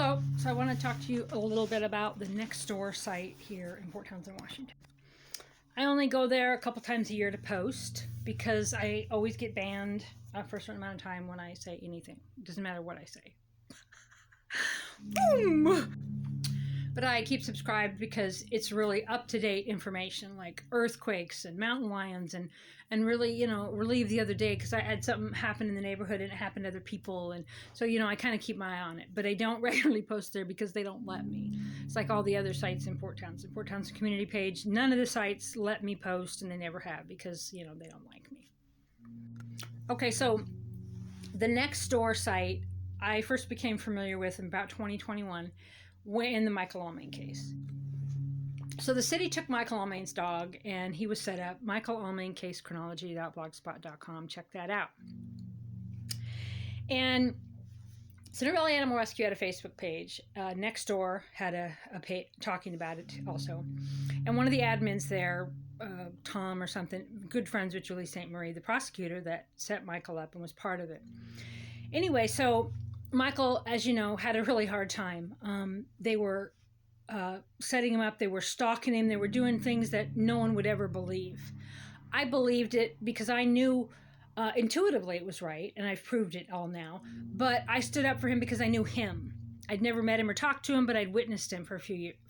Hello, so I want to talk to you a little bit about the Nextdoor site here in Port Townsend, Washington. I only go there a couple times a year to post because I always get banned for a certain amount of time when I say anything. It doesn't matter what I say. Boom! But I keep subscribed because it's really up-to-date information like earthquakes and mountain lions and really, relieve the other day because I had something happen in the neighborhood and it happened to other people. And so, I kind of keep my eye on it. But I don't regularly post there because they don't let me. It's like all the other sites in Port Townsend. Port Townsend Community page, none of the sites let me post, and they never have because, they don't like me. Okay, so the Nextdoor site I first became familiar with in about 2021 in the Michael Allmain case. So the city took Michael Allmain's dog and he was set up, Michael Allmain case chronology.blogspot.com. Check that out. And Center Valley Animal Rescue had a Facebook page. Nextdoor had a page talking about it also. And one of the admins there, Tom or something, good friends with Julie St. Marie, the prosecutor that set Michael up and was part of it. Anyway, so Michael, as you know, had a really hard time. They were setting him up. They were stalking him. They were doing things that no one would ever believe. I believed it because I knew intuitively it was right, and I've proved it all now. But I stood up for him because I knew him. I'd never met him or talked to him, but I'd witnessed him for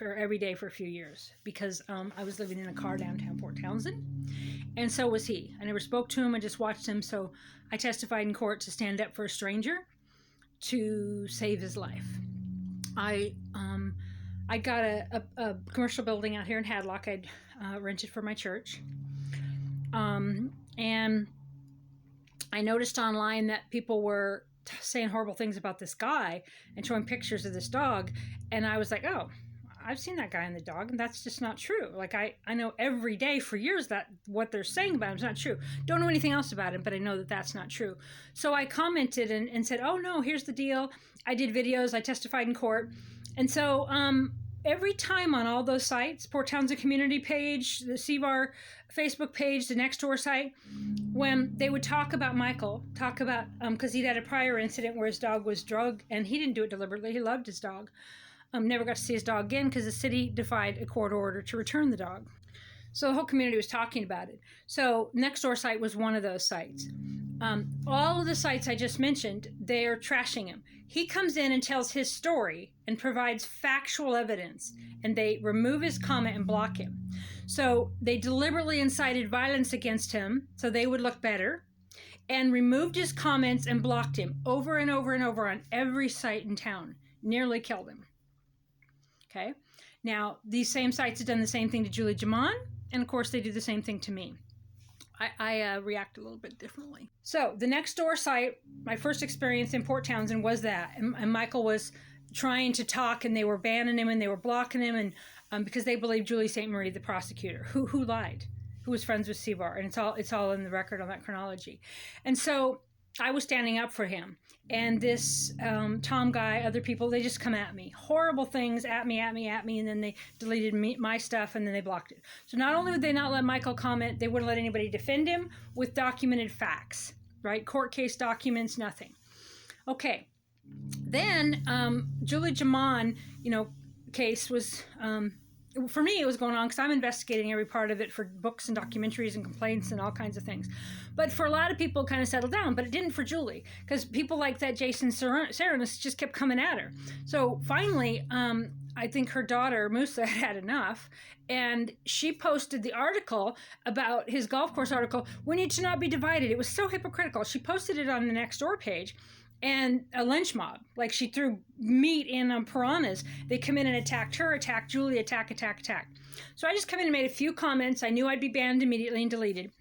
every day for a few years because I was living in a car downtown Port Townsend, and so was he. I never spoke to him. I just watched him. So I testified in court to stand up for a stranger to save his life. I got a commercial building out here in Hadlock. I'd rented for my church. And I noticed online that people were saying horrible things about this guy and showing pictures of this dog. And I was like, oh, I've seen that guy and the dog, and that's just not true. Like, I know every day for years that what they're saying about him is not true. Don't know anything else about him, but I know that that's not true. So I commented and said, oh, no, here's the deal. I did videos. I testified in court. And so every time on all those sites, Port Townsend Community page, the CVAR Facebook page, the Nextdoor site, when they would talk about Michael, because he'd had a prior incident where his dog was drugged, and he didn't do it deliberately. He loved his dog. Never got to see his dog again because the city defied a court order to return the dog. So the whole community was talking about it. So Nextdoor site was one of those sites. All of the sites I just mentioned, they're trashing him. He comes in and tells his story and provides factual evidence, and they remove his comment and block him. So they deliberately incited violence against him so they would look better, and removed his comments and blocked him over and over and over on every site in town. Nearly killed him. Okay. Now, these same sites have done the same thing to Julie Jamon, and of course they do the same thing to me. I react a little bit differently. So the Nextdoor site, my first experience in Port Townsend was that, and Michael was trying to talk, and they were banning him and they were blocking him, and because they believed Julie St. Marie, the prosecutor, who lied, who was friends with CVAR, and it's all in the record on that chronology. And so I was standing up for him, and this Tom guy, other people, they just come at me. Horrible things at me, and then they deleted my stuff, and then they blocked it. So not only would they not let Michael comment, they wouldn't let anybody defend him with documented facts, right? Court case documents, nothing. Okay. Then Julie Jamon, case was... for me, it was going on because I'm investigating every part of it for books and documentaries and complaints and all kinds of things. But for a lot of people, it kind of settled down. But it didn't for Julie because people like that Jason Serenis just kept coming at her. So finally, I think her daughter, Musa, had enough. And she posted the article about his golf course article, "We need to not be divided." It was so hypocritical. She posted it on the Nextdoor page. And a lynch mob, like she threw meat in on piranhas. They come in and attacked her, attacked Julie, attack. So I just come in and made a few comments. I knew I'd be banned immediately and deleted.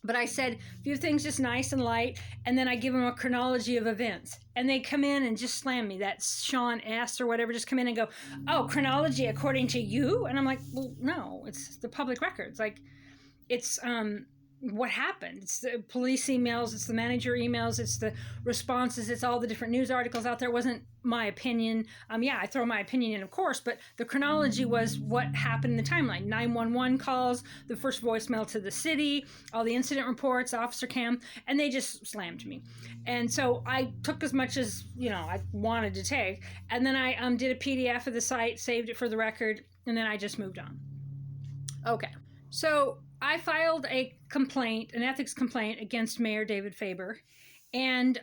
But I said a few things just nice and light, and then I give them a chronology of events. And they come in and just slam me. That Sean S. or whatever just come in and go, "Oh, chronology according to you?" And I'm like, well, no, it's the public records. Like, it's what happened. It's the police emails, it's the manager emails, it's the responses, it's all the different news articles out there. It wasn't my opinion. Yeah, I throw my opinion in, of course, but the chronology was what happened in the timeline. 911 calls, the first voicemail to the city, all the incident reports, officer cam, and they just slammed me. And so I took as much as, I wanted to take, and then I did a PDF of the site, saved it for the record, and then I just moved on. Okay, so I filed a complaint, an ethics complaint against Mayor David Faber, and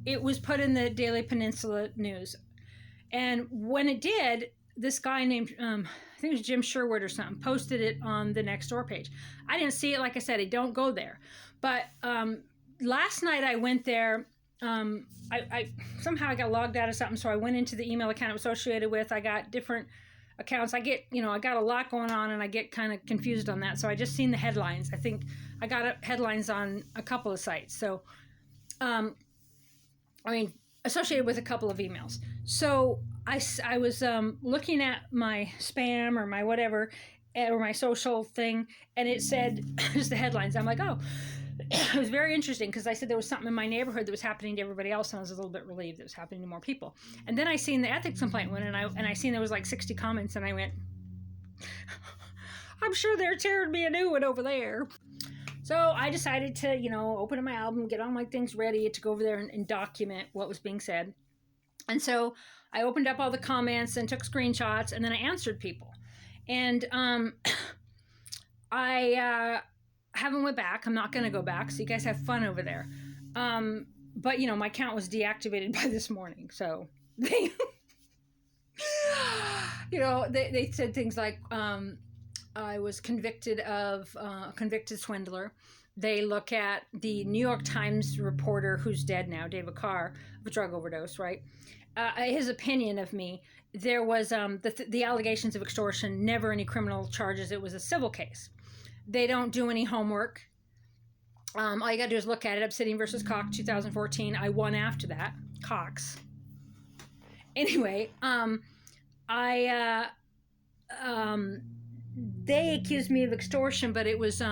it was put in the Daily Peninsula News. And when it did, this guy named, I think it was Jim Sherwood or something, posted it on the Nextdoor page. I didn't see it, like I said, I don't go there. But last night I went there, I somehow I got logged out of something, so I went into the email account I'm associated with. I got different accounts. I got a lot going on, and I get kind of confused on that. So I just seen the headlines. I think I got headlines on a couple of sites. So, associated with a couple of emails. So I was looking at my spam or my whatever, or my social thing, and it said, just the headlines. I'm like, oh, it was very interesting, because I said there was something in my neighborhood that was happening to everybody else, and I was a little bit relieved that it was happening to more people. And then I seen the ethics complaint one, and I seen there was like 60 comments, and I went, I'm sure they're tearing me a new one over there. So I decided to, open up my album, get all my things ready to go over there and document what was being said. And so I opened up all the comments and took screenshots, and then I answered people. And I haven't went back. I'm not going to go back. So you guys have fun over there. But my account was deactivated by this morning. So they, they said things like, I was convicted of a convicted swindler. They look at the New York Times reporter, who's dead now, David Carr, of a drug overdose, right? His opinion of me. There was the allegations of extortion, never any criminal charges. It was a civil case. They don't do any homework. All you got to do is look at it. Obsidian versus Cox, 2014. I won after that. Cox. Anyway, they accused me of extortion, but it was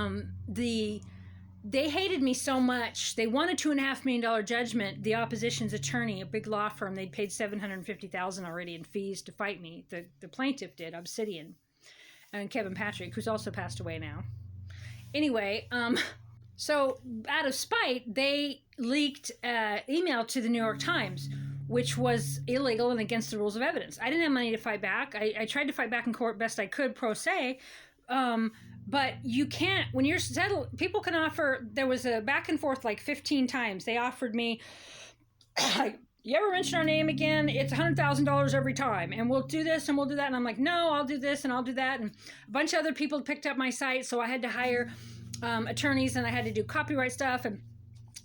they hated me so much. They won a $2.5 million judgment. The opposition's attorney, a big law firm, they'd paid $750,000 already in fees to fight me. The plaintiff did, Obsidian, and Kevin Patrick, who's also passed away now. Anyway, so out of spite, they leaked email to the New York Times, which was illegal and against the rules of evidence. I didn't have money to fight back. I tried to fight back in court best I could, pro se. But you can't, when you're settled, people can offer, there was a back and forth like 15 times. They offered me, you ever mention our name again? It's $100,000 every time. And we'll do this and we'll do that. And I'm like, no, I'll do this and I'll do that. And a bunch of other people picked up my site. So I had to hire attorneys, and I had to do copyright stuff. And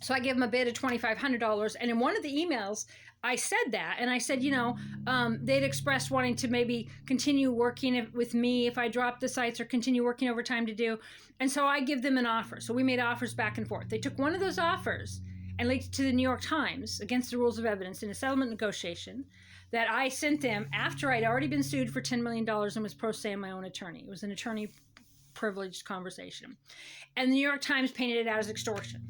so I gave them a bid of $2,500. And in one of the emails, I said that, and I said, they'd expressed wanting to maybe continue working with me if I dropped the sites, or continue working overtime to do. And so I give them an offer. So we made offers back and forth. They took one of those offers and leaked it to the New York Times against the rules of evidence in a settlement negotiation that I sent them after I'd already been sued for $10 million and was pro se my own attorney. It was an attorney privileged conversation. And the New York Times painted it out as extortion.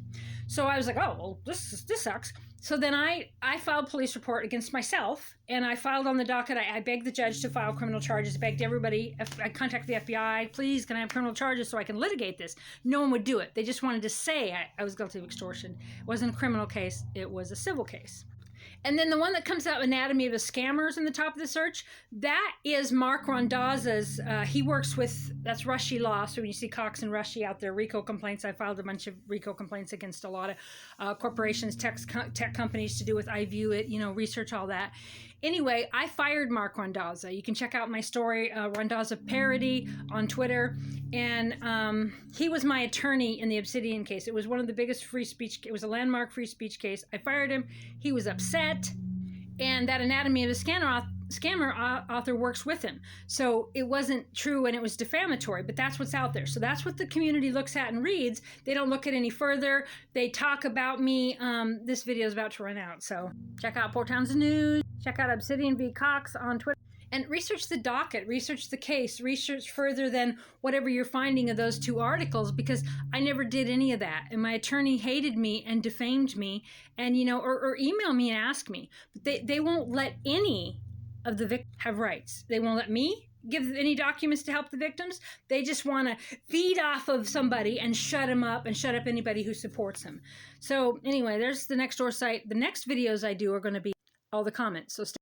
So I was like, oh, well, this sucks. So then I filed police report against myself, and I filed on the docket. I begged the judge to file criminal charges. I begged everybody. I contacted the FBI. Please, can I have criminal charges so I can litigate this? No one would do it. They just wanted to say I was guilty of extortion. It wasn't a criminal case. It was a civil case. And then the one that comes out, Anatomy of a Scammers, in the top of the search, that is Mark Rondazza's. He works with, that's Rushy Law. So when you see Cox and Rushy out there, RICO complaints, I filed a bunch of RICO complaints against a lot of corporations, tech companies to do with iViewIt, research all that. Anyway, I fired Mark Rondazza. You can check out my story, Rondazza Parody, on Twitter. And he was my attorney in the Obsidian case. It was one of the biggest free speech, it was a landmark free speech case. I fired him. He was upset. And that Anatomy of a Scammer author works with him. So it wasn't true, and it was defamatory, but that's what's out there. So that's what the community looks at and reads. They don't look at any further. They talk about me. This video is about to run out. So check out Port Townsend News. Check out Obsidian v. Cox on Twitter. And research the docket, research the case, research further than whatever you're finding of those 2 articles, because I never did any of that. And my attorney hated me and defamed me, and, or email me and ask me. But they won't let any of the victims have rights. They won't let me give any documents to help the victims. They just want to feed off of somebody and shut them up and shut up anybody who supports them. So anyway, there's the Nextdoor site. The next videos I do are going to be all the comments. So stay